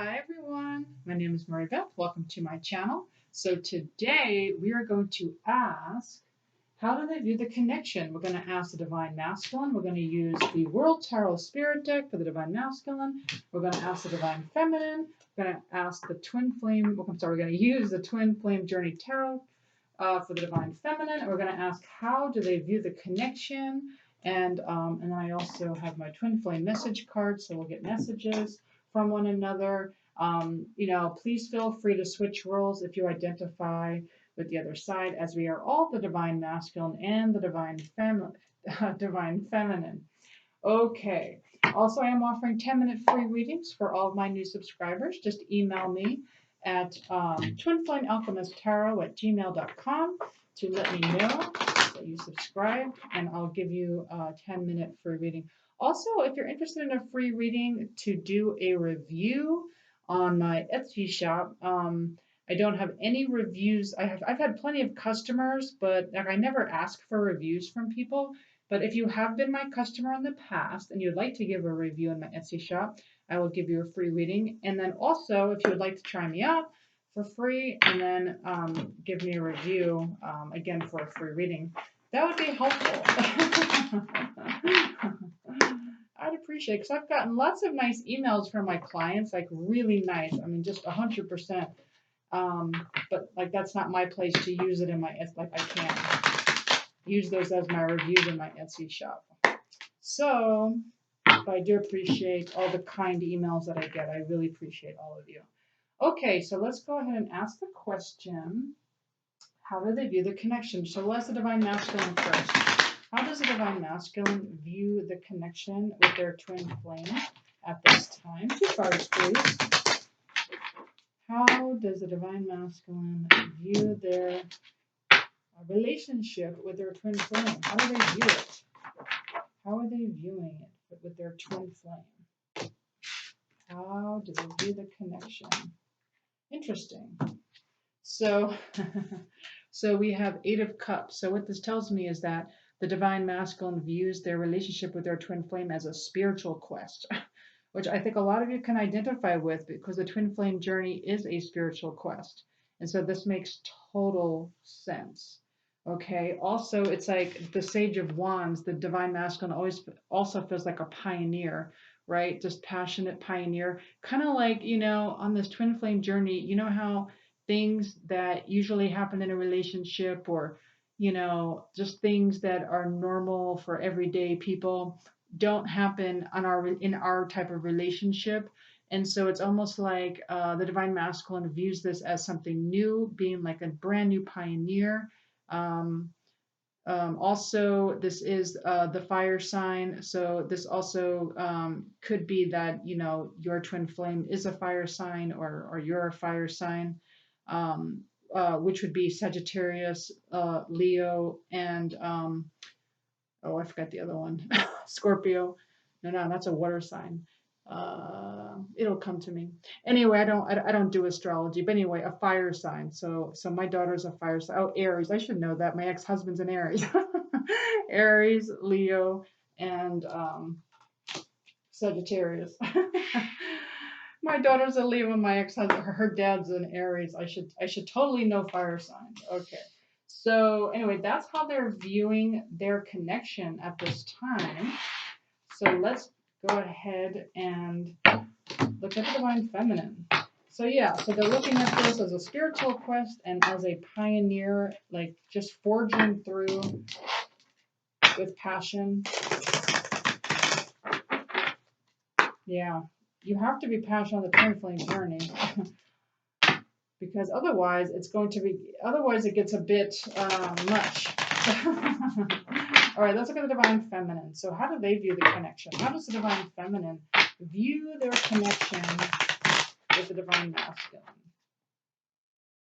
Hi everyone, my name is Mary Beth. Welcome to my channel. So today we are going to ask, how do they view the connection? We're going to ask the Divine Masculine. We're going to use the World Tarot Spirit deck for the Divine Masculine. We're going to ask the Divine Feminine. We're going to ask the Twin Flame, we're going to use the Twin Flame Journey Tarot for the Divine Feminine. And we're going to ask, how do they view the connection? And I also have my Twin Flame message card, so we'll get messages from one another. Please feel free to switch roles if you identify with the other side, as we are all the Divine Masculine and the Divine Feminine. Okay. Also, I am offering 10-minute free readings for all of my new subscribers. Just email me at twinflamealchemisttarot@gmail.com to let me know that you subscribe, and I'll give you a 10-minute free reading. Also, if you're interested in a free reading to do a review on my Etsy shop, I don't have any reviews. I've had plenty of customers, but I never ask for reviews from people. But if you have been my customer in the past and you'd like to give a review in my Etsy shop, I will give you a free reading. And then also, if you would like to try me out for free and then give me a review again for a free reading, that would be helpful. I'd appreciate it, because I've gotten lots of nice emails from my clients, like really nice. I mean, just 100%. But like, that's not my place to use it in my, like, I can't use those as my reviews in my Etsy shop. So, but I do appreciate all the kind emails that I get. I really appreciate all of you. Okay, so let's go ahead and ask the question. How do they view the connection? So let's the Divine Masculine first. How does the Divine Masculine view the connection with their twin flame at this time? 2 cards, please. How does the Divine Masculine view their relationship with their twin flame? How do they view it? How are they viewing it with their twin flame? How do they view the connection? Interesting. So, so we have 8 of Cups. So what this tells me is that the Divine Masculine views their relationship with their twin flame as a spiritual quest, which I think a lot of you can identify with, because the twin flame journey is a spiritual quest. And so this makes total sense. Okay. Also, it's like the Sage of Wands, the Divine Masculine always also feels like a pioneer, right? Just passionate pioneer, kind of like, on this twin flame journey, how things that usually happen in a relationship, or just things that are normal for everyday people, don't happen in our type of relationship. And so it's almost like the Divine Masculine views this as something new, being like a brand new pioneer. Also, this is the fire sign. So this also could be that, your twin flame is a fire sign, or you're a fire sign, which would be Sagittarius, Leo, and, I forgot the other one, Scorpio. No, that's a water sign. It'll come to me. Anyway, I don't do astrology, but anyway, a fire sign. So my daughter's a fire sign. Oh, Aries. I should know that. My ex-husband's an Aries. Aries, Leo, and Sagittarius. My daughter's a Leo, and my ex-husband, her dad's an Aries. I should totally know fire signs. Okay. So anyway, that's how they're viewing their connection at this time. So let's go ahead and look at the Divine Feminine. So yeah, so they're looking at this as a spiritual quest and as a pioneer, like just forging through with passion. Yeah, you have to be passionate on the twin flame journey. Because otherwise it gets a bit much. All right, let's look at the Divine Feminine. So how do they view the connection? How does the Divine Feminine view their connection with the Divine Masculine?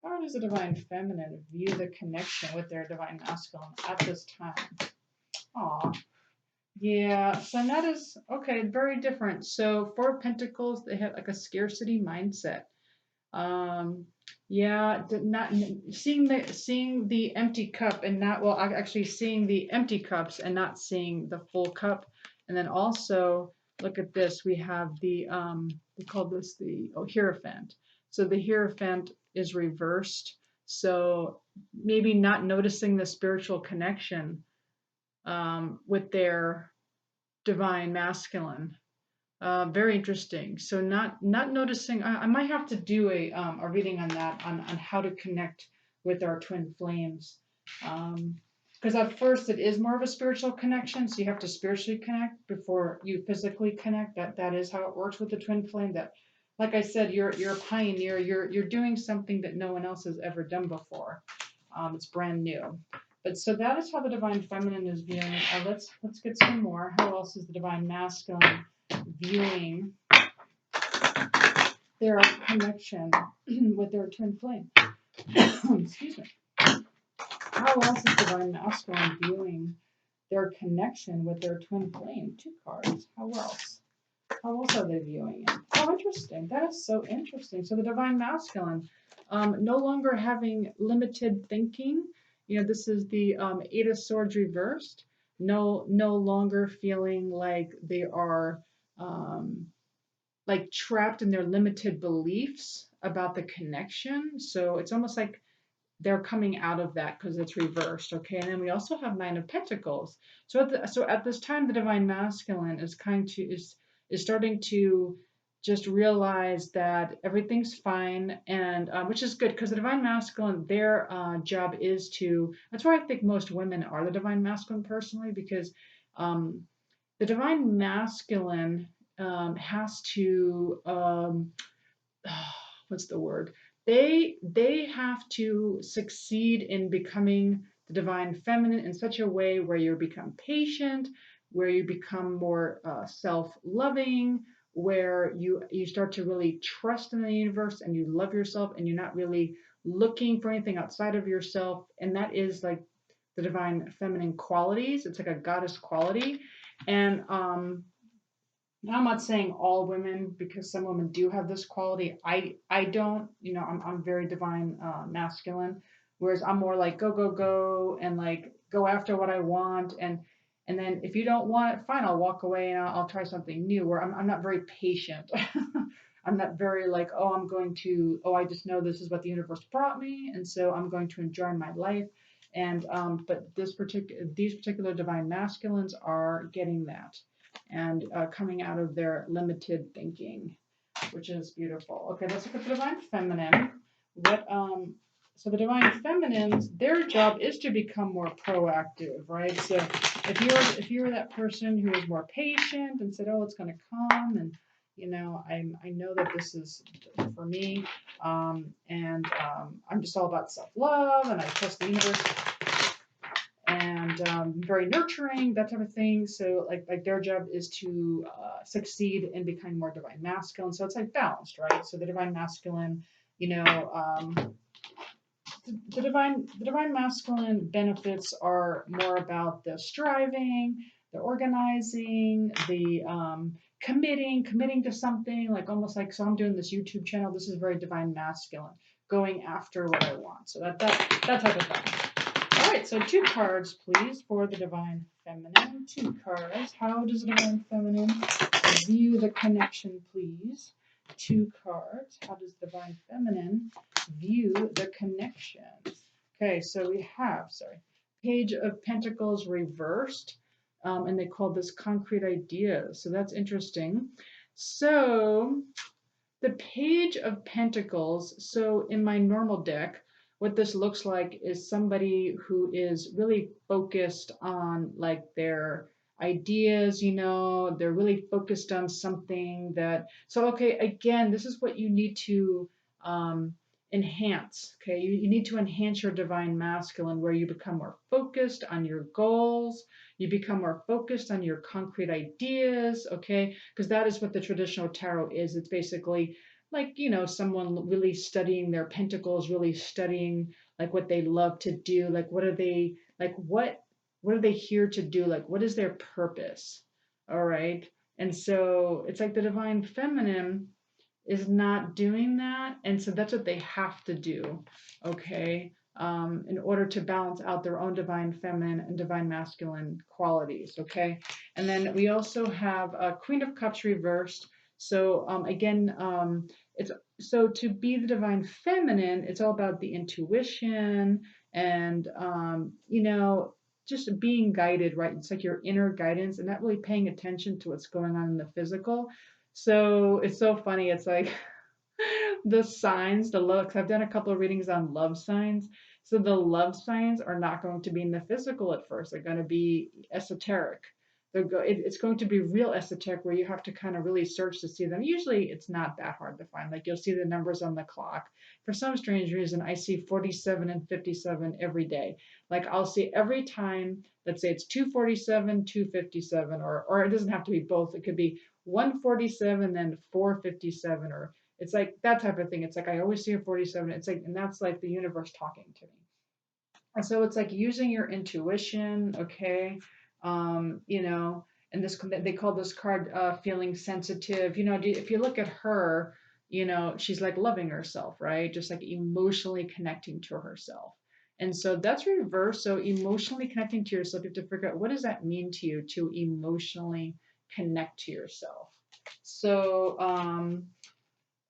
How does the Divine Feminine view the connection with their Divine Masculine at this time? Aw. Yeah, so that is, okay, very different. So 4 of Pentacles, they have like a scarcity mindset. Yeah, not seeing the empty cup and not, actually seeing the empty cups and not seeing the full cup. And then also look at this. We have the, we call this the Hierophant. So the Hierophant is reversed. So maybe not noticing the spiritual connection with their divine masculine. Very interesting. So not noticing. I might have to do a reading on that on how to connect with our twin flames. Because at first it is more of a spiritual connection, so you have to spiritually connect before you physically connect. That is how it works with the twin flame. That, like I said, you're a pioneer. You're doing something that no one else has ever done before. It's brand new. But so that is how the divine feminine is viewing. Let's get some more. How else is the divine masculine viewing their connection with their twin flame? Excuse me. How else is divine masculine viewing their connection with their twin flame? 2 cards. How else? How else are they viewing it? Oh, interesting. That is so interesting. So the divine masculine, no longer having limited thinking. This is the 8 of Swords reversed. No longer feeling like they are like trapped in their limited beliefs about the connection. So it's almost like they're coming out of that because it's reversed. Okay, and then we also have 9 of Pentacles. So at this time, the divine masculine is starting to just realize that everything's fine, and which is good because the divine masculine, their job is to. That's why I think most women are the divine masculine personally, because the divine masculine has to what's the word? They have to succeed in becoming the divine feminine in such a way where you become patient, where you become more self-loving, where you start to really trust in the universe and you love yourself and you're not really looking for anything outside of yourself. And that is like the divine feminine qualities. It's like a goddess quality. And now, I'm not saying all women, because some women do have this quality. I don't. I'm very divine masculine, whereas I'm more like go go go and like go after what I want, and then if you don't want it, fine, I'll walk away and I'll try something new. Where I'm not very patient. I'm not very like, I just know this is what the universe brought me, and so I'm going to enjoy my life. And but these particular divine masculines are getting that and coming out of their limited thinking, which is beautiful. Okay, let's look at the divine feminine. So the divine feminines, their job is to become more proactive, right? So if you're that person who is more patient and said, oh, it's going to come, and I know that this is for me, and I'm just all about self-love, and I trust the universe, and very nurturing, that type of thing. So like their job is to succeed in becoming more divine masculine. So it's like balanced, right? So the divine masculine, the divine masculine benefits are more about the striving, the organizing, the committing to something, like almost like, so I'm doing this YouTube channel. This is very divine masculine, going after what I want. So that type of thing. All right, so 2 cards, please, for the divine feminine. 2 cards. How does the divine feminine view the connection, please? 2 cards. How does the divine feminine view the connections? Okay, so we have, Page of Pentacles reversed, and they call this concrete ideas. So that's interesting. So the Page of Pentacles, so in my normal deck, what this looks like is somebody who is really focused on like their ideas, they're really focused on something so okay, again, this is what you need to enhance, okay? You need to enhance your divine masculine, where you become more focused on your goals, you become more focused on your concrete ideas, okay? Because that is what the traditional tarot is. It's basically like, someone really studying their pentacles, really studying like what they love to do, like what are they, like what are they here to do, like what is their purpose? All right. And so it's like the divine feminine is not doing that, and so that's what they have to do. Okay. in order to balance out their own divine feminine and divine masculine qualities. Okay, and then we also have Queen of Cups reversed. So again, it's so to be the divine feminine, it's all about the intuition and just being guided, right? It's like your inner guidance and not really paying attention to what's going on in the physical. So it's so funny. It's like the signs, the love, I've done a couple of readings on love signs. So the love signs are not going to be in the physical at first. They're going to be esoteric. It's going to be real esoteric where you have to kind of really search to see them. Usually it's not that hard to find. Like you'll see the numbers on the clock. For some strange reason, I see 47 and 57 every day. Like I'll see every time, let's say it's 247, 257, or it doesn't have to be both. It could be 147 and 457, or it's like that type of thing. It's like I always see a 47. It's like, and that's like the universe talking to me. And so it's like using your intuition, okay? And this they call this card feeling sensitive. If you look at her, she's like loving herself, right? Just like emotionally connecting to herself. And so that's reverse. So emotionally connecting to yourself, you have to figure out what does that mean to you to emotionally connect to yourself. So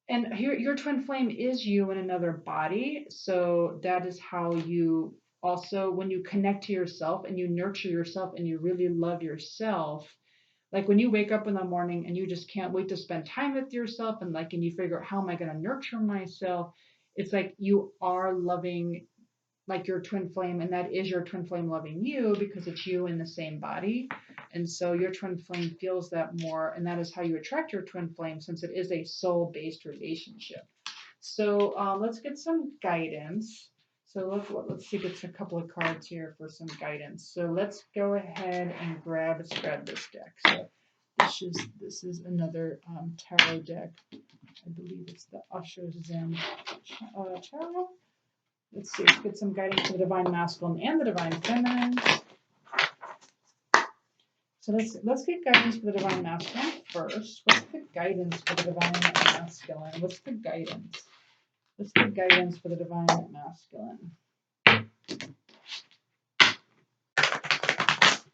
and here, your twin flame is you in another body. So that is how you also, when you connect to yourself and you nurture yourself and you really love yourself, like when you wake up in the morning and you just can't wait to spend time with yourself and you figure out how am I going to nurture myself, it's like you are loving like your twin flame, and that is your twin flame loving you because it's you in the same body. And so your twin flame feels that more, and that is how you attract your twin flame since it is a soul-based relationship. So let's get some guidance. So let's see, get a couple of cards here for some guidance. So let's go ahead and grab this deck. So this is another tarot deck. I believe it's the Usher Zen tarot. Let's see, let's get some guidance for the divine masculine and the divine feminine. So let's get guidance for the divine masculine first. What's the guidance for the divine masculine? What's the guidance? Let's get guidance for the divine masculine.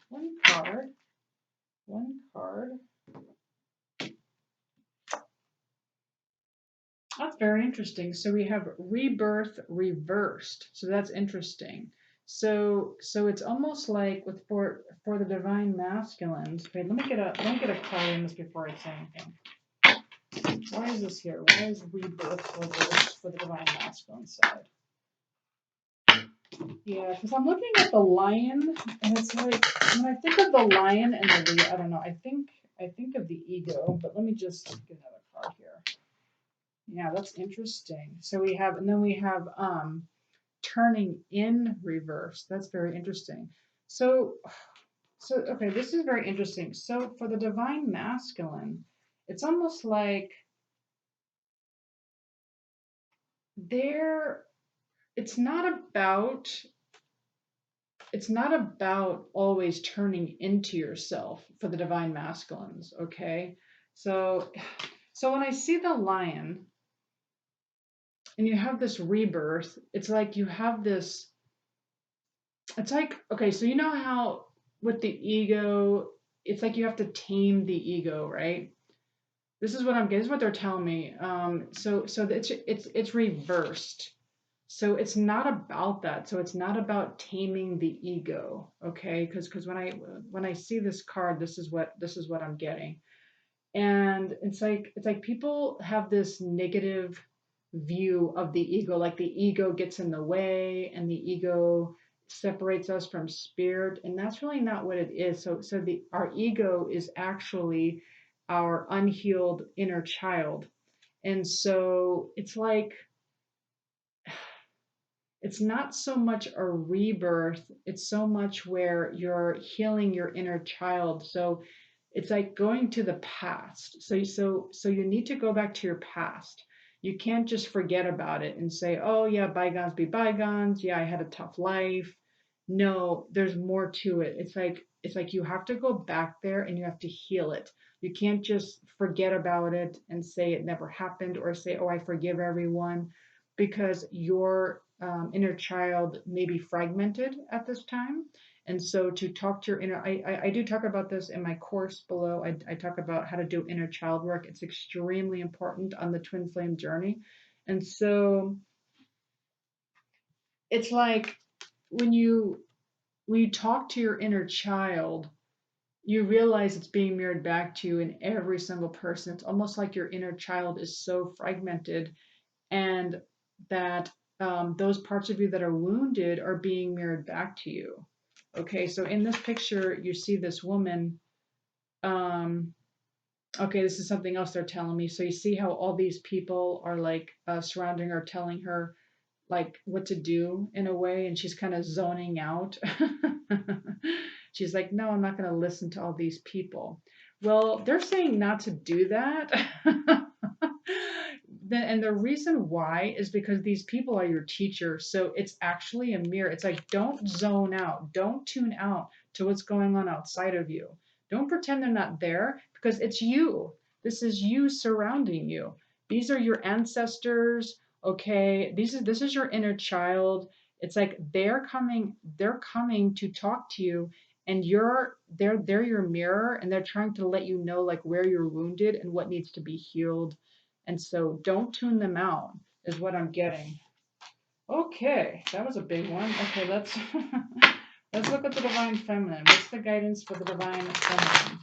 One card. One card. That's very interesting. So we have rebirth reversed. So that's interesting. So it's almost like with for the divine masculines. Wait, let me get a card in this before I say anything. Why is this here? Why is rebirth reversed for the divine masculine side? Yeah, because I'm looking at the lion, and it's like when I think of the lion and I don't know. I think of the ego, but let me just get another card here. Yeah, that's interesting. So we have turning in reverse. That's very interesting. So okay, this is very interesting. So for the divine masculine, it's almost like there it's not about always turning into yourself for the divine masculines, okay? So when I see the lion and you have this rebirth, it's like you have this, it's like, okay, so you know how with the ego, it's like you have to tame the ego, right? This is what I'm getting, this is what they're telling me. So it's reversed. So it's not about that. So it's not about taming the ego, okay? Because when I see this card, this is what I'm getting. And it's like people have this negative view of the ego, like the ego gets in the way and the ego separates us from spirit, and that's really not what it is. So our ego is actually our unhealed inner child. And so it's like it's not so much a rebirth, it's so much where you're healing your inner child. So it's like going to the past. So you need to go back to your past. You can't just forget about it and say, "Oh yeah, bygones be bygones. Yeah, I had a tough life." No, there's more to it. It's like you have to go back there and you have to heal it. You can't just forget about it and say it never happened or say, "Oh, I forgive everyone," because inner child may be fragmented at this time. And so to talk to your inner, I do talk about this in my course below. I talk about how to do inner child work. It's extremely important on the twin flame journey. And so it's like when you talk to your inner child, you realize it's being mirrored back to you in every single person. It's almost like your inner child is so fragmented, and that those parts of you that are wounded are being mirrored back to you. Okay, so in this picture, you see this woman. Um, okay, this is something else they're telling me. So you see how all these people are like surrounding her, telling her like what to do in a way, and she's kind of zoning out. She's like, no, I'm not going to listen to all these people. Well, they're saying not to do that. And the reason why is because these people are your teachers. So it's actually a mirror. It's like, don't zone out, don't tune out to what's going on outside of you. Don't pretend they're not there, because it's you. This is you surrounding you. These are your ancestors. Okay, this is your inner child. It's like they're coming to talk to you, and they're your mirror, and they're trying to let you know like where you're wounded and what needs to be healed. And so don't tune them out is what I'm getting. Okay, that was a big one. Okay, let's let's look at the divine feminine. What's the guidance for the divine feminine?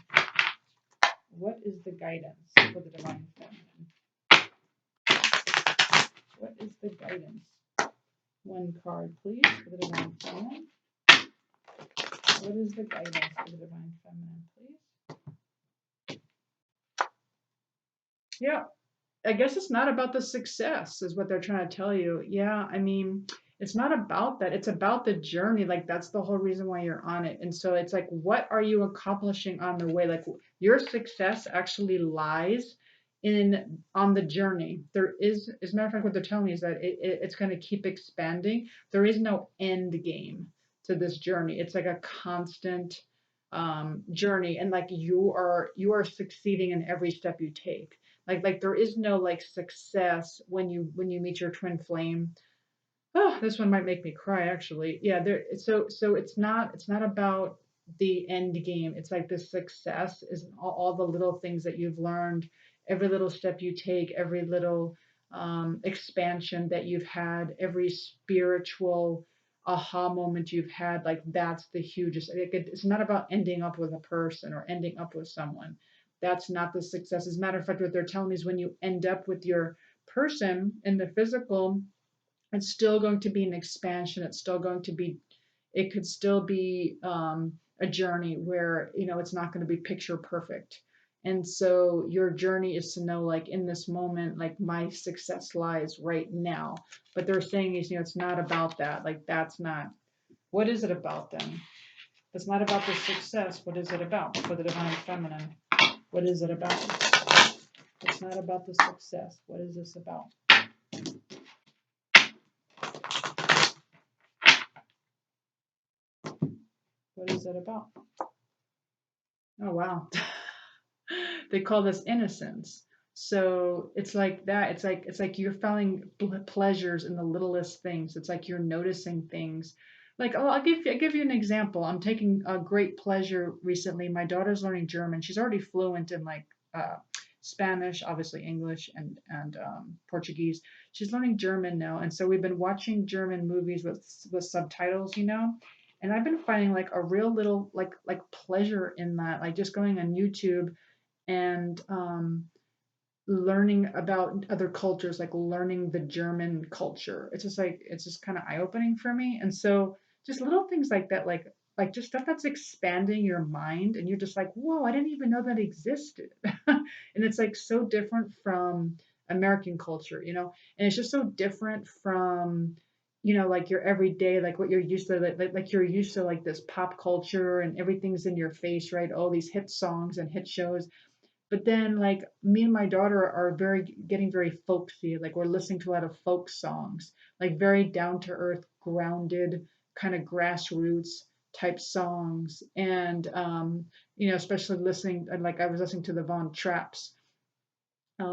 What is the guidance for the divine feminine? What is the guidance? One card, please, for the divine feminine. What is the guidance for the divine feminine, please? Yeah, I guess it's not about the success, is what they're trying to tell you. Yeah, I mean, it's not about that. It's about the journey. Like, that's the whole reason why you're on it. And so it's like, what are you accomplishing on the way? Like, your success actually lies in on the journey. There is, as a matter of fact, what they're telling me is that it's going to keep expanding. There is no end game to this journey. It's like a constant journey, and like you are succeeding in every step you take. Like there is no like success when you meet your twin flame. Oh, this one might make me cry actually. Yeah, there, so it's not about the end game. It's like the success is all the little things that you've learned, every little step you take, every little expansion that you've had, every spiritual aha moment you've had. Like that's the hugest. It's not about ending up with a person or ending up with someone. That's not the success. As a matter of fact, what they're telling me is when you end up with your person in the physical, it's still going to be an expansion. It's still going to be, it could still be a journey where, it's not going to be picture perfect. And so your journey is to know, like, in this moment, like, my success lies right now. But they're saying is, it's not about that. Like, that's not, what is it about then? If it's not about the success, what is it about for the divine feminine? What is it about? It's not about the success. What is this about? What is it about? Oh, wow. They call this innocence. So it's like that. It's like you're finding pleasures in the littlest things. It's like you're noticing things. Like, oh, I'll give you an example. I'm taking a great pleasure recently. My daughter's learning German. She's already fluent in like Spanish, obviously English and Portuguese. She's learning German now, and so we've been watching German movies with subtitles. And I've been finding like a real little like pleasure in that, like just going on YouTube and learning about other cultures, like learning the German culture. It's just kind of eye opening for me. And so just little things like that, like just stuff that's expanding your mind, and you're just like, whoa, I didn't even know that existed. And it's like so different from American culture. And it's just so different from like your everyday, like what you're used to, like you're used to like this pop culture and everything's in your face, right? All these hit songs and hit shows. But then like me and my daughter are getting very folksy. Like we're listening to a lot of folk songs, like very down to earth, grounded, kind of grassroots type songs. And especially listening, like I was listening to the Von Trapps.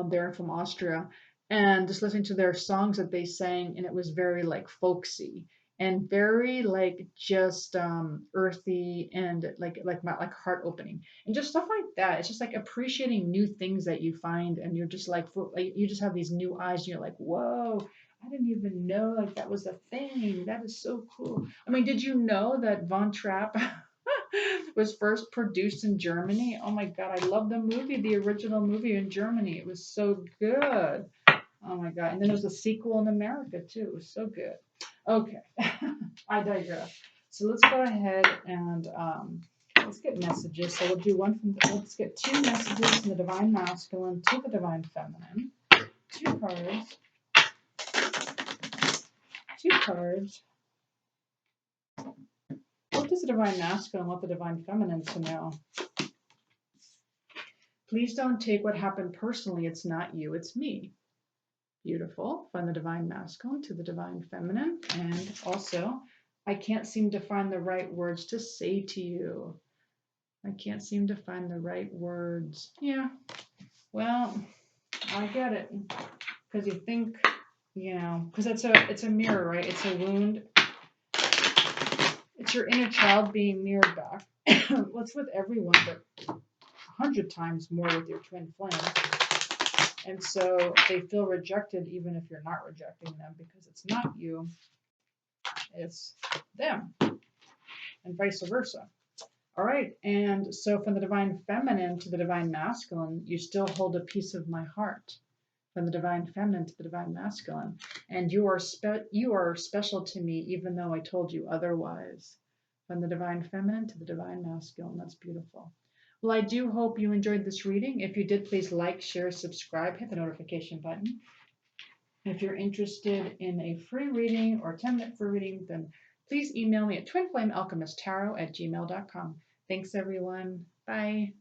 They're from Austria. and just listening to their songs that they sang, and it was very like folksy and very like just earthy and like heart opening and just stuff like that. It's just like appreciating new things that you find, and you're just like you just have these new eyes, and you're like, whoa, I didn't even know like that was a thing. That is so cool. I mean, did you know that Von Trapp was first produced in Germany? Oh my God, I love the movie, the original movie in Germany. It was so good. Oh my God. And then there's a sequel in America too. It was so good. Okay. I digress. So let's go ahead and let's get messages. So we'll do one from, let's get 2 messages from the Divine Masculine to the Divine Feminine. 2 cards. 2 cards. What does the Divine Masculine want the Divine Feminine to know? Please don't take what happened personally. It's not you, it's me. Beautiful. From the Divine Masculine to the Divine Feminine. And also, I can't seem to find the right words to say to you. I can't seem to find the right words. Yeah. Well, I get it. Because you think, you know, because it's a mirror, right? It's a wound. It's your inner child being mirrored back. Well, it's with everyone, but 100 times more with your twin flame. And so they feel rejected even if you're not rejecting them, because it's not you, it's them, and vice versa. All right, and so from the Divine Feminine to the Divine Masculine, you still hold a piece of my heart. From the Divine Feminine to the Divine Masculine, and you are special to me, even though I told you otherwise. From the Divine Feminine to the Divine Masculine. That's beautiful. Well, I do hope you enjoyed this reading. If you did, please like, share, subscribe, hit the notification button. If you're interested in a free reading or 10-minute free reading, then please email me at twinflamealchemisttarot@gmail.com. Thanks, everyone. Bye.